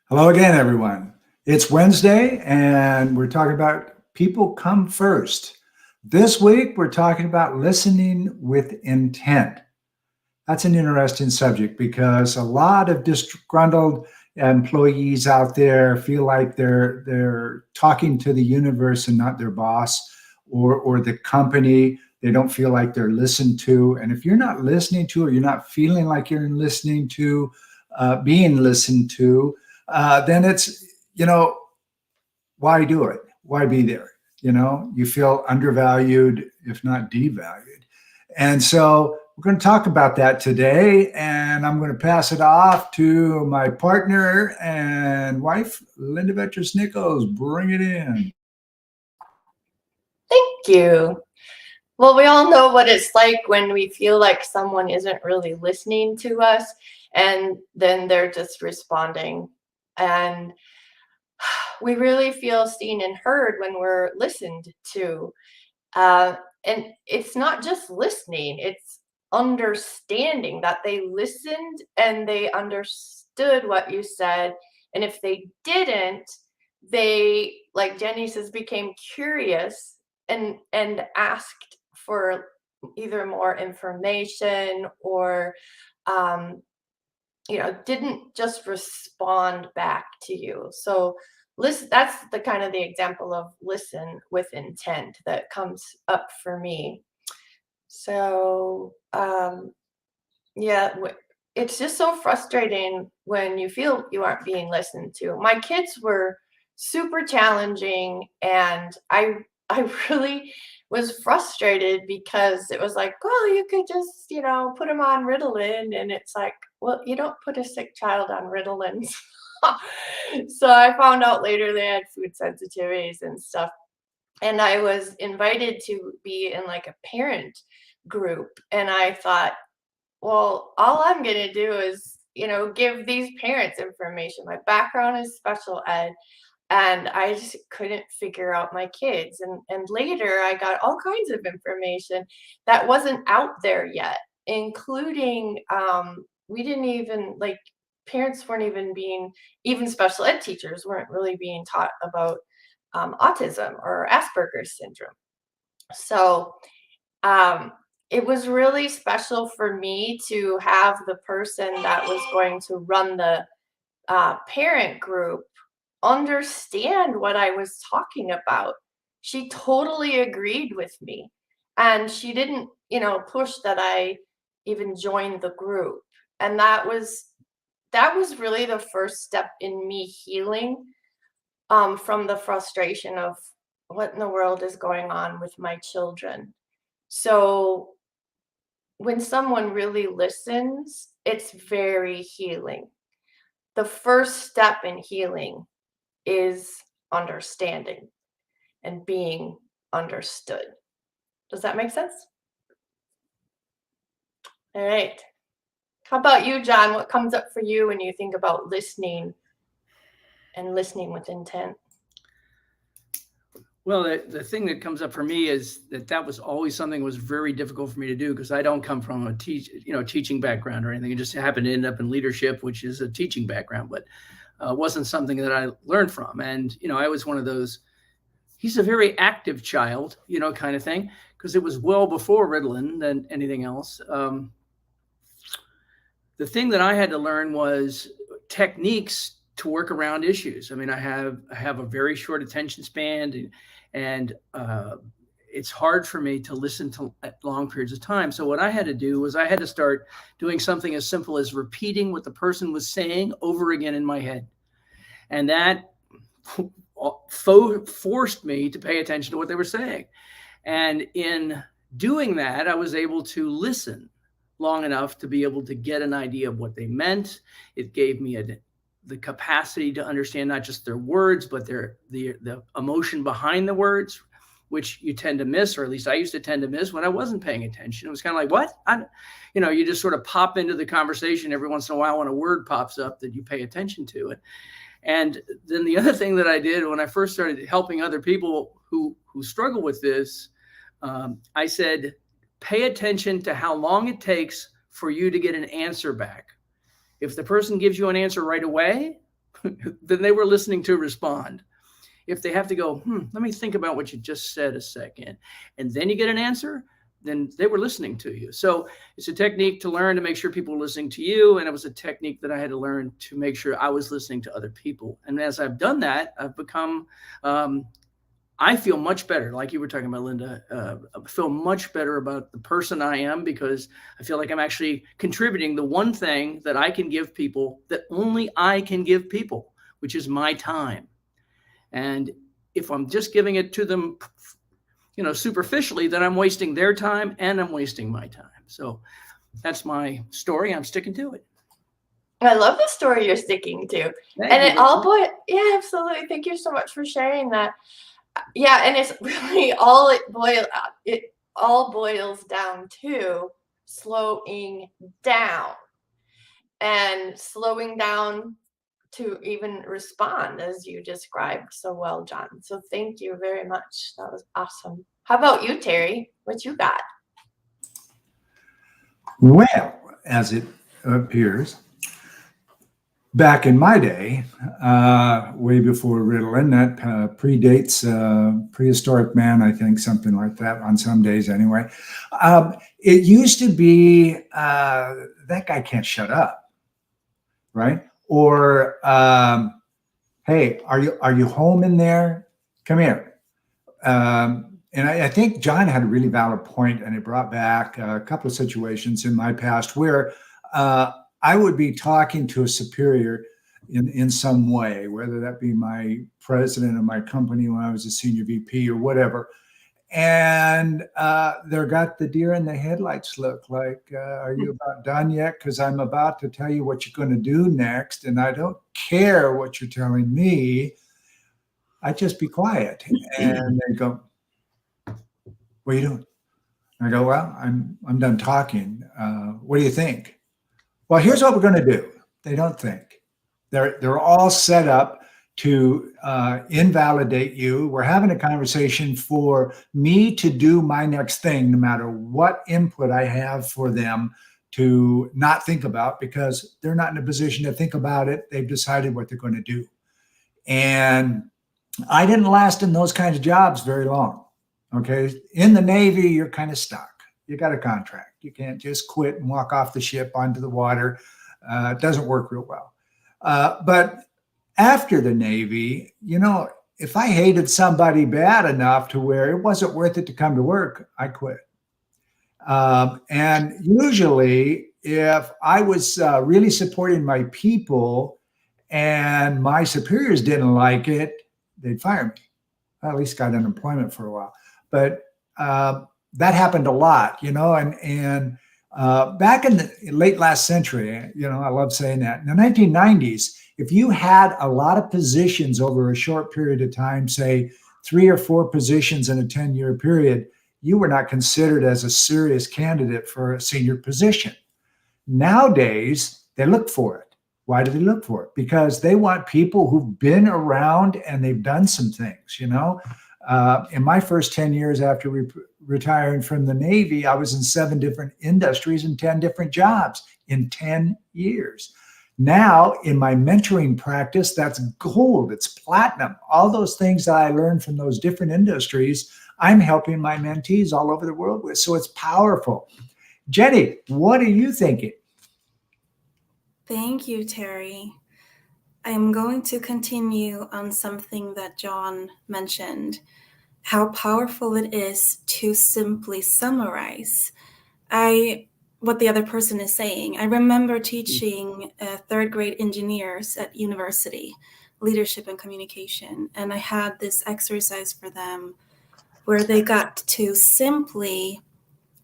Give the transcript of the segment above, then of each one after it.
Hello again, everyone. It's Wednesday, and we're talking about people come first. This week, we're talking about listening with intent. That's an interesting subject because a lot of disgruntled employees out there feel like they're talking to the universe and not their boss or the company. They don't feel like they're listened to. And if you're not listening to, or you're not feeling like you're listening to, being listened to, then it's, why do it? Why be there? You feel undervalued, if not devalued. And so we're going to talk about that today. And I'm going to pass it off to my partner and wife, 𝗟𝗏_HIH_𝗆. Bring it in. Thank you. Well, we all know what it's like when we feel like someone isn't really listening to us, and then they're just responding. And we really feel seen and heard when we're listened to. And it's not just listening, it's understanding that they listened and they understood what you said. And if they didn't, they, like Jenny says, became curious and asked for either more information or didn't just respond back to you. So listen, that's the kind of the example of listen with intent that comes up for me. So yeah, it's just so frustrating when you feel you aren't being listened to. My kids were super challenging, and I really was frustrated because it was like, well, you could just, put them on Ritalin. And it's like, well, you don't put a sick child on Ritalin. So I found out later they had food sensitivities and stuff. And I was invited to be in like a parent group. And I thought, well, all I'm going to do is, give these parents information. My background is special ed, and I just couldn't figure out my kids. And later I got all kinds of information that wasn't out there yet, including we didn't even, like, parents weren't even special ed teachers weren't really being taught about autism or Asperger's syndrome. So it was really special for me to have the person that was going to run the parent group understand what I was talking about. She totally agreed with me, and she didn't, push that I even join the group. And that was really the first step in me healing from the frustration of what in the world is going on with my children. So when someone really listens, it's very healing. The first step in healing is understanding and being understood. Does that make sense? All right. How about you, John? What comes up for you when you think about listening and listening with intent? Well, the thing that comes up for me is that was always something that was very difficult for me to do, because I don't come from a teaching background or anything. It just happened to end up in leadership, which is a teaching background, but wasn't something that I learned from. And, I was one of those, he's a very active child, kind of thing, because it was well before Ritalin than anything else. The thing that I had to learn was techniques to work around issues. I mean, I have a very short attention span, and it's hard for me to listen to long periods of time. So what I had to do was I had to start doing something as simple as repeating what the person was saying over again in my head. And that forced me to pay attention to what they were saying. And in doing that, I was able to listen long enough to be able to get an idea of what they meant. It gave me the capacity to understand not just their words, but the emotion behind the words, which you tend to miss, or at least I used to tend to miss when I wasn't paying attention. It was kind of like, what? You just sort of pop into the conversation every once in a while when a word pops up that you pay attention to it. And then the other thing that I did when I first started helping other people who struggle with this, I said, pay attention to how long it takes for you to get an answer back. If the person gives you an answer right away, then they were listening to respond. If they have to go, let me think about what you just said a second, and then you get an answer, then they were listening to you. So it's a technique to learn to make sure people are listening to you. And it was a technique that I had to learn to make sure I was listening to other people. And as I've done that, I've become, I feel much better. Like you were talking about, Linda, I feel much better about the person I am, because I feel like I'm actually contributing the one thing that I can give people that only I can give people, which is my time. And if I'm just giving it to them, superficially, then I'm wasting their time and I'm wasting my time. So that's my story. I'm sticking to it. I love the story you're sticking to. It absolutely. Thank you so much for sharing that. Yeah, and it's really it all boils down to slowing down to even respond, as you described so well, John. So thank you very much. That was awesome. How about you, Terry? What you got? Well, as it appears, back in my day, way before Ritalin, that predates prehistoric man, I think, something like that, on some days anyway. It used to be, that guy can't shut up, right? Or, hey, are you home in there? Come here. And I think John had a really valid point, and it brought back a couple of situations in my past where I would be talking to a superior in some way, whether that be my president of my company when I was a senior VP or whatever. And there got the deer in the headlights look, like, are you about done yet? Because I'm about to tell you what you're going to do next, and I don't care what you're telling me. I just be quiet. And they go, what are you doing? I go, well, I'm done talking. What do you think? Well, here's what we're going to do. They don't think. They're all set up to invalidate you. We're having a conversation for me to do my next thing, no matter what input I have for them to not think about, because they're not in a position to think about it. They've decided what they're going to do. And I didn't last in those kinds of jobs very long. Okay. In the Navy, you're kind of stuck. You got a contract. You can't just quit and walk off the ship onto the water. It doesn't work real well. But after the Navy, if I hated somebody bad enough to where it wasn't worth it to come to work, I quit. And usually if I was really supporting my people and my superiors didn't like it, they'd fire me. I at least got unemployment for a while. But that happened a lot, and back in the late last century, I love saying that, in the 1990s, if you had a lot of positions over a short period of time, say 3 or 4 positions in a 10-year period, you were not considered as a serious candidate for a senior position. Nowadays, they look for it. Why do they look for it? Because they want people who've been around and they've done some things, In my first 10 years after retiring from the Navy, I was in 7 different industries and 10 different jobs in 10 years. Now, in my mentoring practice, that's gold, it's platinum. All those things that I learned from those different industries, I'm helping my mentees all over the world with. So it's powerful. Jenny, what are you thinking? Thank you, Terry. I'm going to continue on something that John mentioned, how powerful it is to simply summarize what the other person is saying. I remember teaching 3rd grade engineers at university, leadership and communication, and I had this exercise for them where they got to simply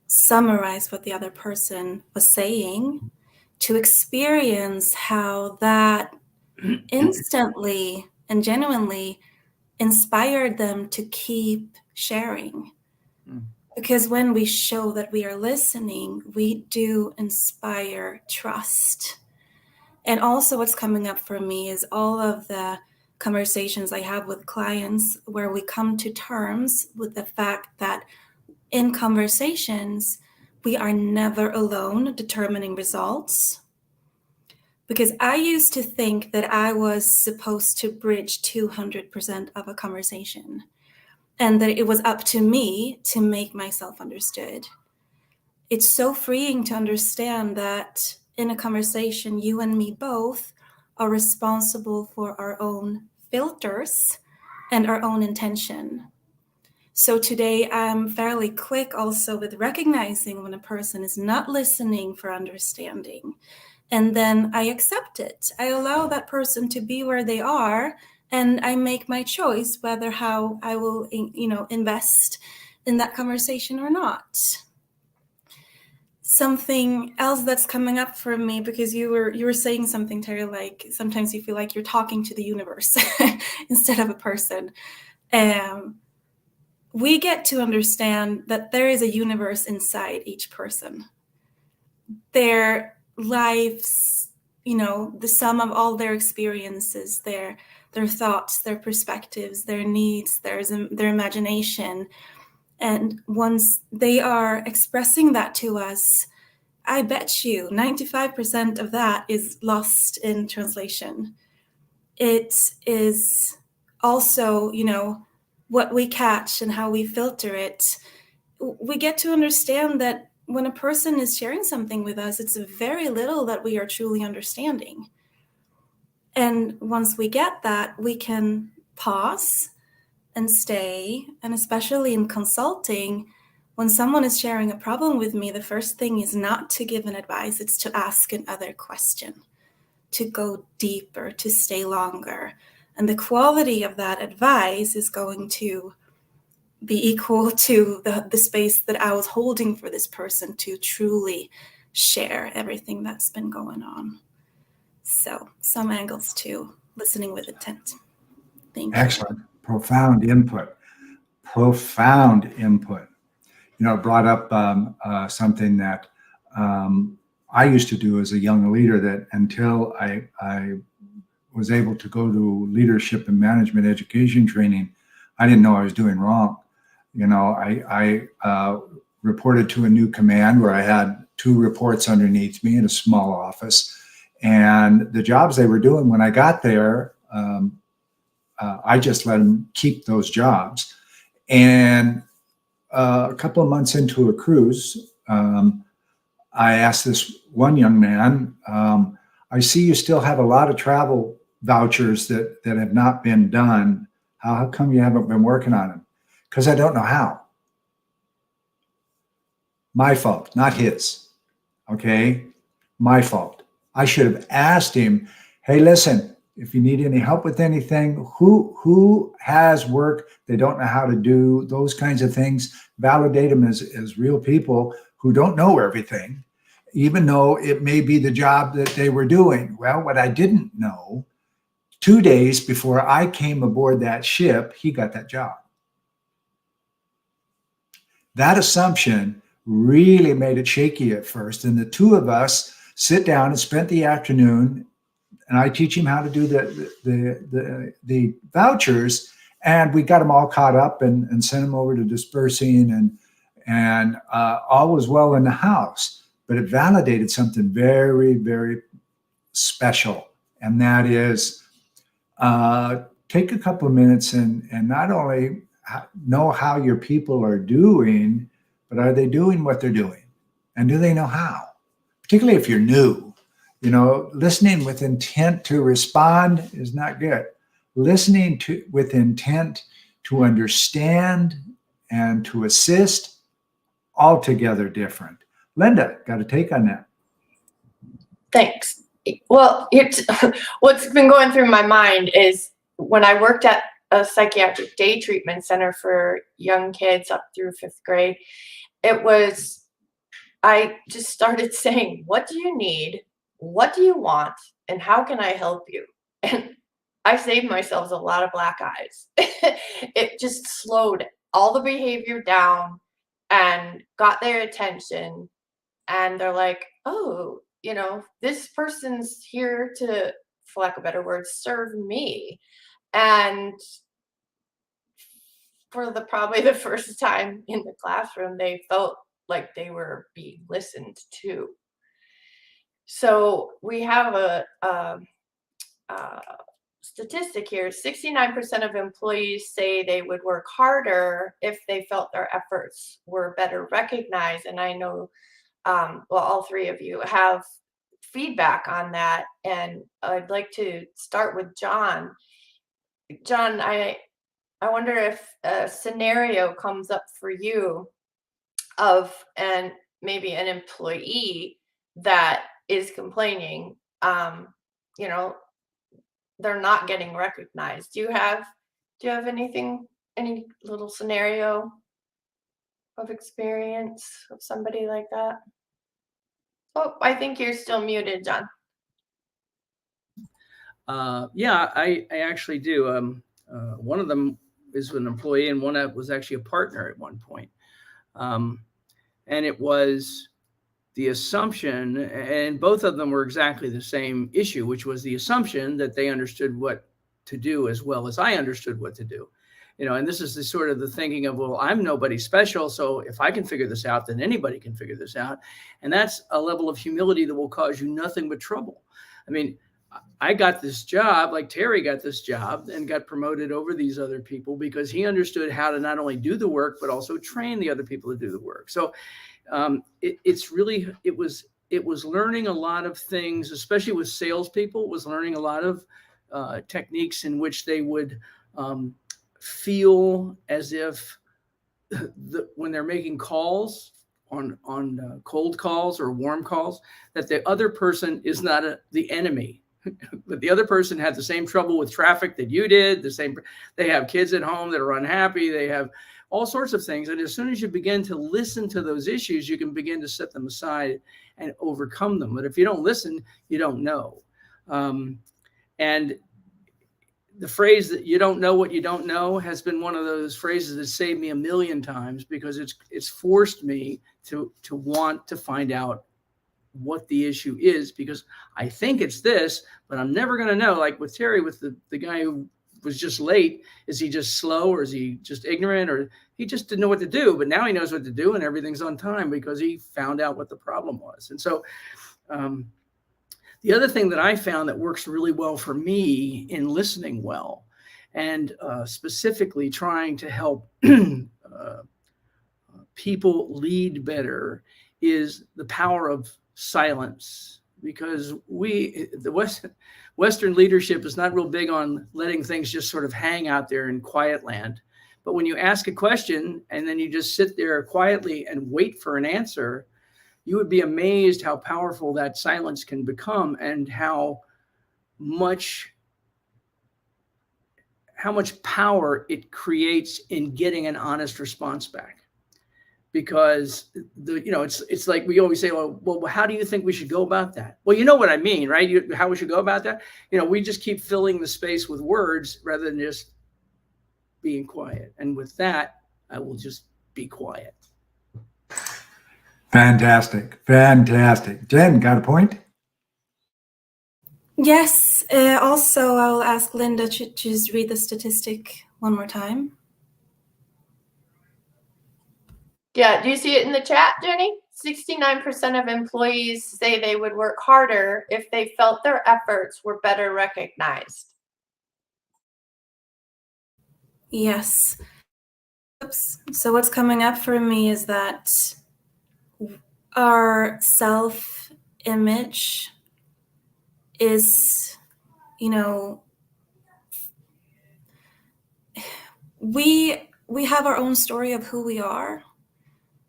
summarize what the other person was saying, to experience how that instantly and genuinely inspired them to keep sharing. Because when we show that we are listening, we do inspire trust. And also what's coming up for me is all of the conversations I have with clients where we come to terms with the fact that in conversations, we are never alone determining results, Because I used to think that I was supposed to bridge 200% of a conversation, and that it was up to me to make myself understood. It's so freeing to understand that in a conversation, you and me both are responsible for our own filters and our own intention. So today I'm fairly quick also with recognizing when a person is not listening for understanding. And then I accept it. I allow that person to be where they are, and I make my choice whether how I will, invest in that conversation or not. Something else that's coming up for me, because you were saying something, Terry, like sometimes you feel like you're talking to the universe instead of a person. We get to understand that there is a universe inside each person. Their lives, the sum of all their experiences, their thoughts, their perspectives, their needs, their imagination. And once they are expressing that to us, I bet you 95% of that is lost in translation. It is also, what we catch and how we filter it. We get to understand that when a person is sharing something with us, it's very little that we are truly understanding. And once we get that, we can pause and stay. And especially in consulting, when someone is sharing a problem with me, the first thing is not to give an advice, it's to ask another question, to go deeper, to stay longer. And the quality of that advice is going to be equal to the space that I was holding for this person to truly share everything that's been going on. So some angles to listening with intent. Thank you. Excellent. Profound input. Profound input. Brought up something that I used to do as a young leader, that until I was able to go to leadership and management education training, I didn't know I was doing wrong. I reported to a new command where I had 2 reports underneath me in a small office. And the jobs they were doing when I got there, I just let them keep those jobs. And a couple of months into a cruise, I asked this one young man, I see you still have a lot of travel vouchers that have not been done. How come you haven't been working on them? Because I don't know how. My fault, not his. Okay? My fault. I should have asked him, hey, listen, if you need any help with anything, who has work they don't know how to do, those kinds of things, validate them as real people who don't know everything, even though it may be the job that they were doing. Well, what I didn't know, 2 days before I came aboard that ship, he got that job. That assumption really made it shaky at first. And the 2 of us sit down and spent the afternoon, and I teach him how to do the vouchers, and we got them all caught up and sent them over to dispersing, and all was well in the house. But it validated something very, very special, and that is take a couple of minutes and not only know how your people are doing, but are they doing what they're doing? And do they know how? Particularly if you're new. Listening with intent to respond is not good. Listening with intent to understand and to assist, altogether different. Linda, got a take on that? Thanks. Well, what's been going through my mind is when I worked at a psychiatric day treatment center for young kids up through 5th grade, I just started saying, what do you need? What do you want? And how can I help you? And I saved myself a lot of black eyes. It just slowed all the behavior down and got their attention. And they're like, oh, this person's here to, for lack of a better word, serve me. And for probably the first time in the classroom, they felt like they were being listened to. So we have a statistic here. 69% of employees say they would work harder if they felt their efforts were better recognized. And I know, well, all three of you have feedback on that. And I'd like to start with John. John, I wonder if a scenario comes up for you of maybe an employee that is complaining, you know, they're not getting recognized. Do you have anything, any little scenario of experience of somebody like that? Oh, I think you're still muted, John. Yeah, I actually do. One of them is an employee, and one that was actually a partner at one point. And it was the assumption, and both of them were exactly the same issue, which was the assumption that they understood what to do as well as I understood what to do. You know, and this is the sort of the thinking of, well, I'm nobody special, so if I can figure this out, then anybody can figure this out. And that's a level of humility that will cause you nothing but trouble. I mean, I got this job, like Terry got this job and got promoted over these other people because he understood how to not only do the work, but also train the other people to do the work. So it was learning a lot of things, especially with salespeople, was learning a lot of techniques in which they would feel as if when they're making calls on cold calls or warm calls, that the other person is not the enemy. But the other person had the same trouble with traffic that you did. They have kids at home that are unhappy. They have all sorts of things. And as soon as you begin to listen to those issues, you can begin to set them aside and overcome them. But if you don't listen, you don't know. And the phrase that you don't know what you don't know has been one of those phrases that saved me a million times, because it's forced me to want to find out what the issue is, because I think it's this, but I'm never going to know. Like with Terry, with the guy who was just late, is he just slow, or is he just ignorant, or he just didn't know what to do? But now he knows what to do and everything's on time because he found out what the problem was. And so the other thing that I found that works really well for me in listening well, and specifically trying to help people lead better, is the power of silence. Because Western leadership is not real big on letting things just sort of hang out there in quiet land. But when you ask a question and then you just sit there quietly and wait for an answer, you would be amazed how powerful that silence can become, and how much power it creates in getting an honest response back. Because it's like we always say, well, how do you think we should go about that? Well, you know what I mean, right? How we should go about that? We just keep filling the space with words rather than just being quiet. And with that, I will just be quiet. Fantastic. Jen, got a point? Yes. Also, I'll ask Linda to just read the statistic one more time. Yeah, do you see it in the chat, Jenny? 69% of employees say they would work harder if they felt their efforts were better recognized. Yes. Oops. So what's coming up for me is that our self-image is, we have our own story of who we are.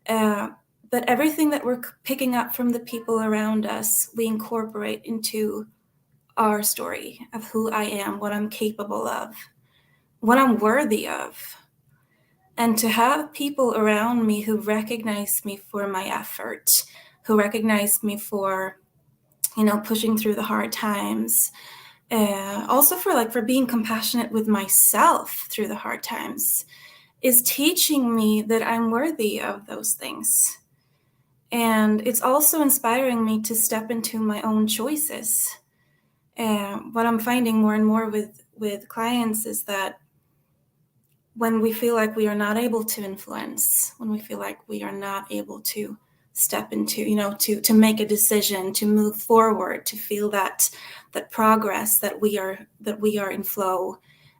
But everything that we're picking up from the people around us, we incorporate into our story of who I am, what I'm capable of, what I'm worthy of. And to have people around me who recognize me for my effort, who recognize me for, pushing through the hard times, also for being compassionate with myself through the hard times, is teaching me that I'm worthy of those things. And it's also inspiring me to step into my own choices. What I'm finding more and more with clients is that when we feel like we are not able to influence, when we feel like we are not able to step into, to make a decision, to move forward, to feel that progress, that we are in flow,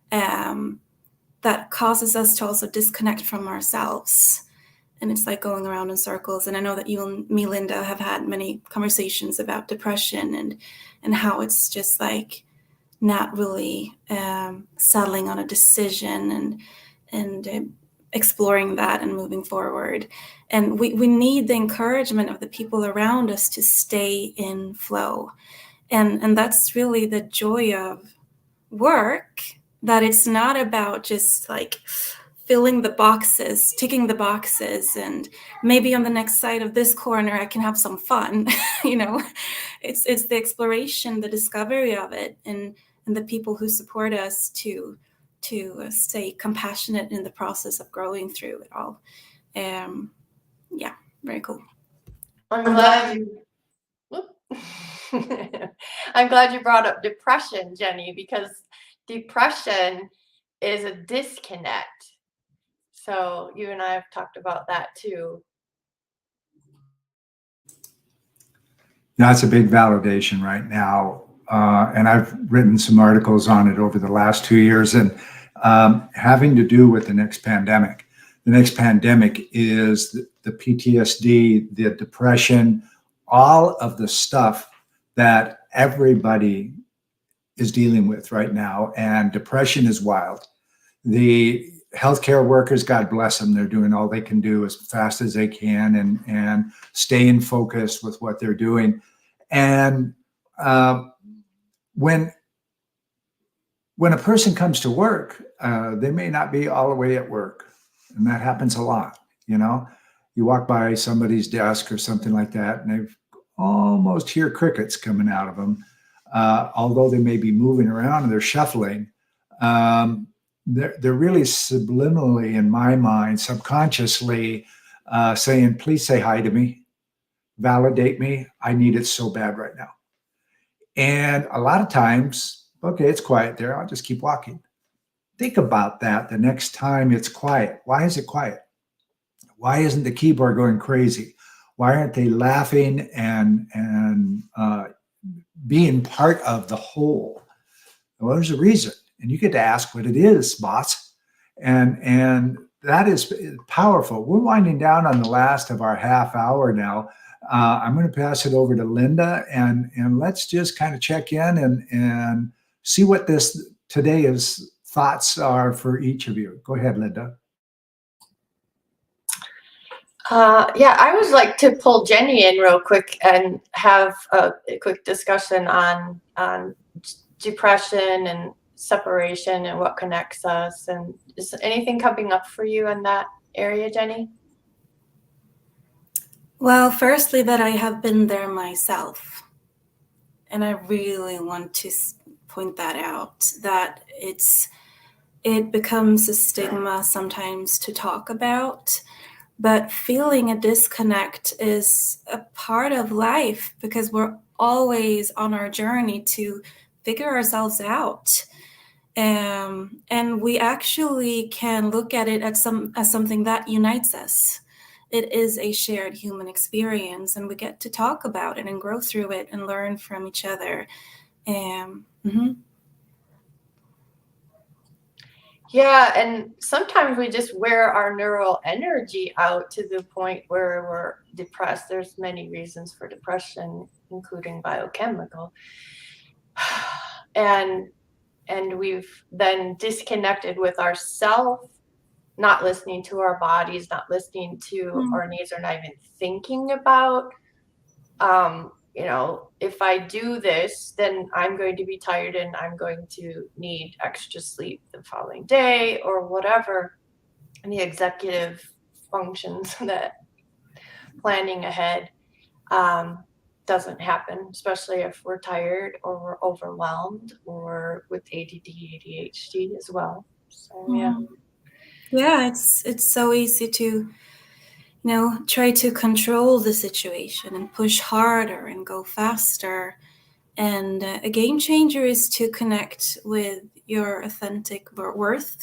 that causes us to also disconnect from ourselves. And it's like going around in circles. And I know that you and me, Linda, have had many conversations about depression and how it's just like not really settling on a decision and exploring that and moving forward. And we need the encouragement of the people around us to stay in flow. And that's really the joy of work, that it's not about just like filling the boxes, ticking the boxes, and maybe on the next side of this corner I can have some fun. It's the exploration, the discovery of it, and the people who support us to stay compassionate in the process of growing through it all. Yeah, very cool. I'm glad I'm glad you brought up depression, Jenny, because depression is a disconnect. So you and I have talked about that too. That's a big validation right now. And I've written some articles on it over the last 2 years, and having to do with the next pandemic. The next pandemic is the PTSD, the depression, all of the stuff that everybody is dealing with right now. And depression is wild. The healthcare workers, God bless them, they're doing all they can do as fast as they can and staying focused with what they're doing. And when a person comes to work, they may not be all the way at work. And that happens a lot. You walk by somebody's desk or something like that, and they almost hear crickets coming out of them. Although they may be moving around and they're shuffling, they're really subliminally, in my mind, subconsciously saying, please say hi to me, validate me. I need it so bad right now. And a lot of times, okay, it's quiet there. I'll just keep walking. Think about that the next time it's quiet. Why is it quiet? Why isn't the keyboard going crazy? Why aren't they laughing and being part of the whole? Well, there's a reason. And you get to ask what it is, boss. And that is powerful. We're winding down on the last of our half hour now. I'm going to pass it over to Linda, and let's just kind of check in and see what today's thoughts are for each of you. Go ahead, Linda. Yeah, I would like to pull Jenny in real quick and have a quick discussion on depression and separation and what connects us. And is anything coming up for you in that area, Jenny? Well, firstly, that I have been there myself. And I really want to point that out, that it becomes a stigma sometimes to talk about. But feeling a disconnect is a part of life, because we're always on our journey to figure ourselves out. And we actually can look at it as something that unites us. It is a shared human experience, and we get to talk about it and grow through it and learn from each other. Yeah, and sometimes we just wear our neural energy out to the point where we're depressed. There's many reasons for depression, including biochemical. And we've then disconnected with ourselves, not listening to our bodies, not listening to our needs, or not even thinking about, if I do this, then I'm going to be tired and I'm going to need extra sleep the following day or whatever. And the executive functions that planning ahead doesn't happen, especially if we're tired or we're overwhelmed or with ADD, ADHD as well. So, yeah. Yeah, it's so easy to try to control the situation and push harder and go faster. And a game changer is to connect with your authentic worth.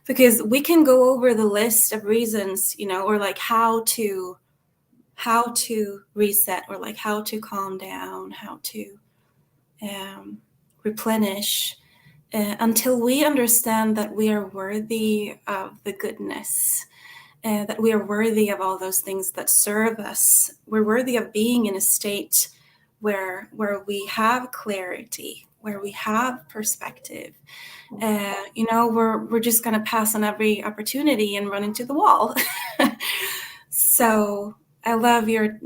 Because we can go over the list of reasons, or like how to how to reset, or like how to calm down, how to replenish, until we understand that we are worthy of the goodness, that we are worthy of all those things that serve us. We're worthy of being in a state where we have clarity, where we have perspective. We're just going to pass on every opportunity and run into the wall. So I love your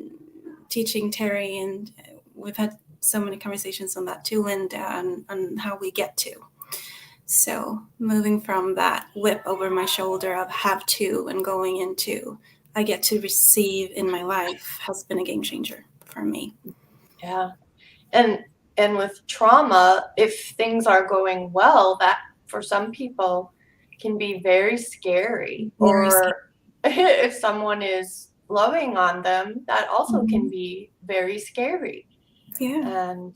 teaching, Terry, and we've had so many conversations on that too, Linda, on how we get to. So moving from that whip over my shoulder of have to and going into I get to receive in my life has been a game changer for me. Yeah. And with trauma, if things are going well, that for some people can be very scary. Or if someone is loving on them, that also can be very scary. Yeah. And,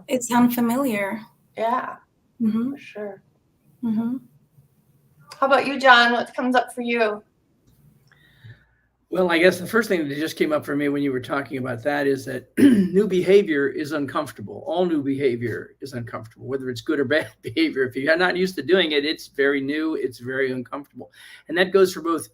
it's unfamiliar. Yeah, for sure. Mm-hmm. How about you, John? What comes up for you? Well, I guess the first thing that just came up for me when you were talking about that is that new behavior is uncomfortable. All new behavior is uncomfortable, whether it's good or bad behavior. If you're not used to doing it, it's very new, it's very uncomfortable. And that goes for both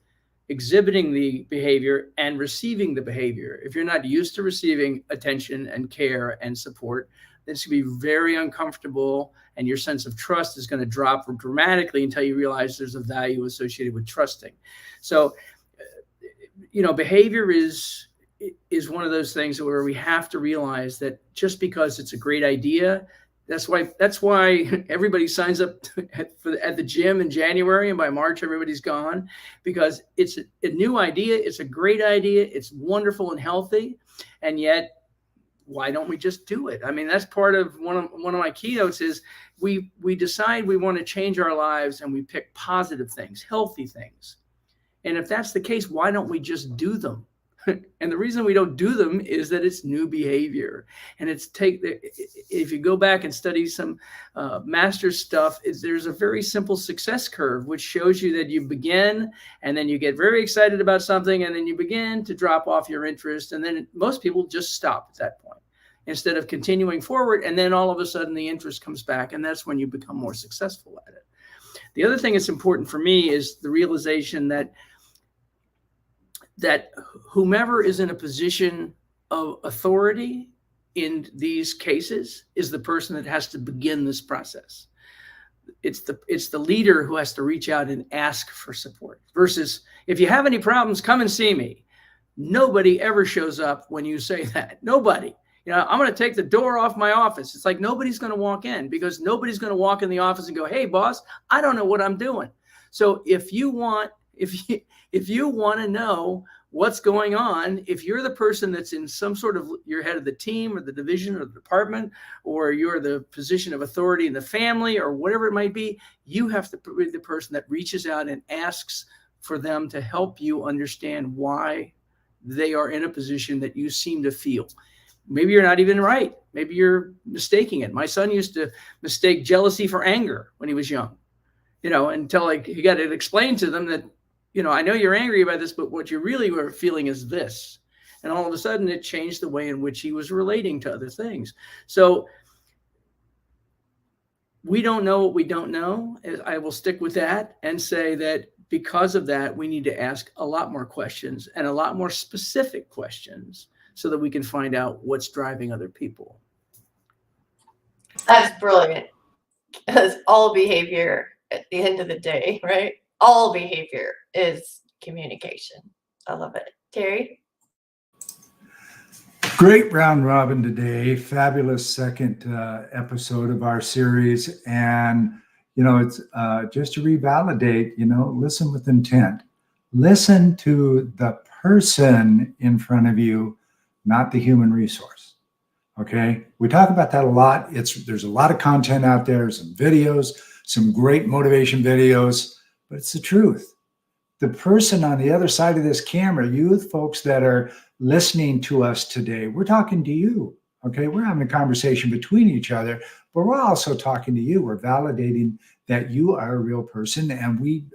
exhibiting the behavior and receiving the behavior. If you're not used to receiving attention and care and support, it's going to be very uncomfortable, and your sense of trust is going to drop dramatically until you realize there's a value associated with trusting. So, behavior is one of those things where we have to realize that just because it's a great idea, that's why everybody signs up at the gym in January, and by March everybody's gone, because it's a new idea, it's a great idea, it's wonderful and healthy, and yet why don't we just do it? I mean, that's part of one of my keynotes is we decide we want to change our lives, and we pick positive things, healthy things. And if that's the case, why don't we just do them? And the reason we don't do them is that it's new behavior. And if you go back and study some master's stuff, there's a very simple success curve, which shows you that you begin, and then you get very excited about something, and then you begin to drop off your interest. And then most people just stop at that point instead of continuing forward. And then all of a sudden the interest comes back, and that's when you become more successful at it. The other thing that's important for me is the realization that whomever is in a position of authority in these cases is the person that has to begin this process. It's the leader who has to reach out and ask for support, versus if you have any problems, come and see me. Nobody ever shows up when you say that. Nobody. I'm going to take the door off my office. It's like nobody's going to walk in, because nobody's going to walk in the office and go, hey, boss, I don't know what I'm doing. So if you want to know what's going on, if you're the person that's in some sort of, you're head of the team or the division or the department, or you're the position of authority in the family or whatever it might be, you have to be the person that reaches out and asks for them to help you understand why they are in a position that you seem to feel. Maybe you're not even right. Maybe you're mistaking it. My son used to mistake jealousy for anger when he was young, until he got it explained to them that, I know you're angry about this, but what you really were feeling is this. And all of a sudden it changed the way in which he was relating to other things. So we don't know what we don't know. I will stick with that and say that because of that, we need to ask a lot more questions, and a lot more specific questions, so that we can find out what's driving other people. That's brilliant. Because all behavior at the end of the day, right? All behavior is communication. I love it. Terry? Great round robin today. Fabulous second episode of our series. And, it's just to revalidate, listen with intent. Listen to the person in front of you, not the human resource. Okay. We talk about that a lot. There's a lot of content out there, some videos, some great motivation videos, but it's the truth. The person on the other side of this camera, you folks that are listening to us today, we're talking to you. Okay. We're having a conversation between each other, but we're also talking to you. We're validating that you are a real person, and we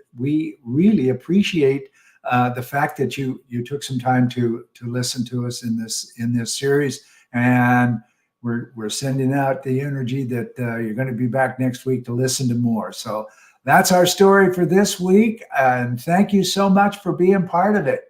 really appreciate the fact that you took some time to listen to us in this series, and we're sending out the energy that you're going to be back next week to listen to more. So that's our story for this week, and thank you so much for being part of it.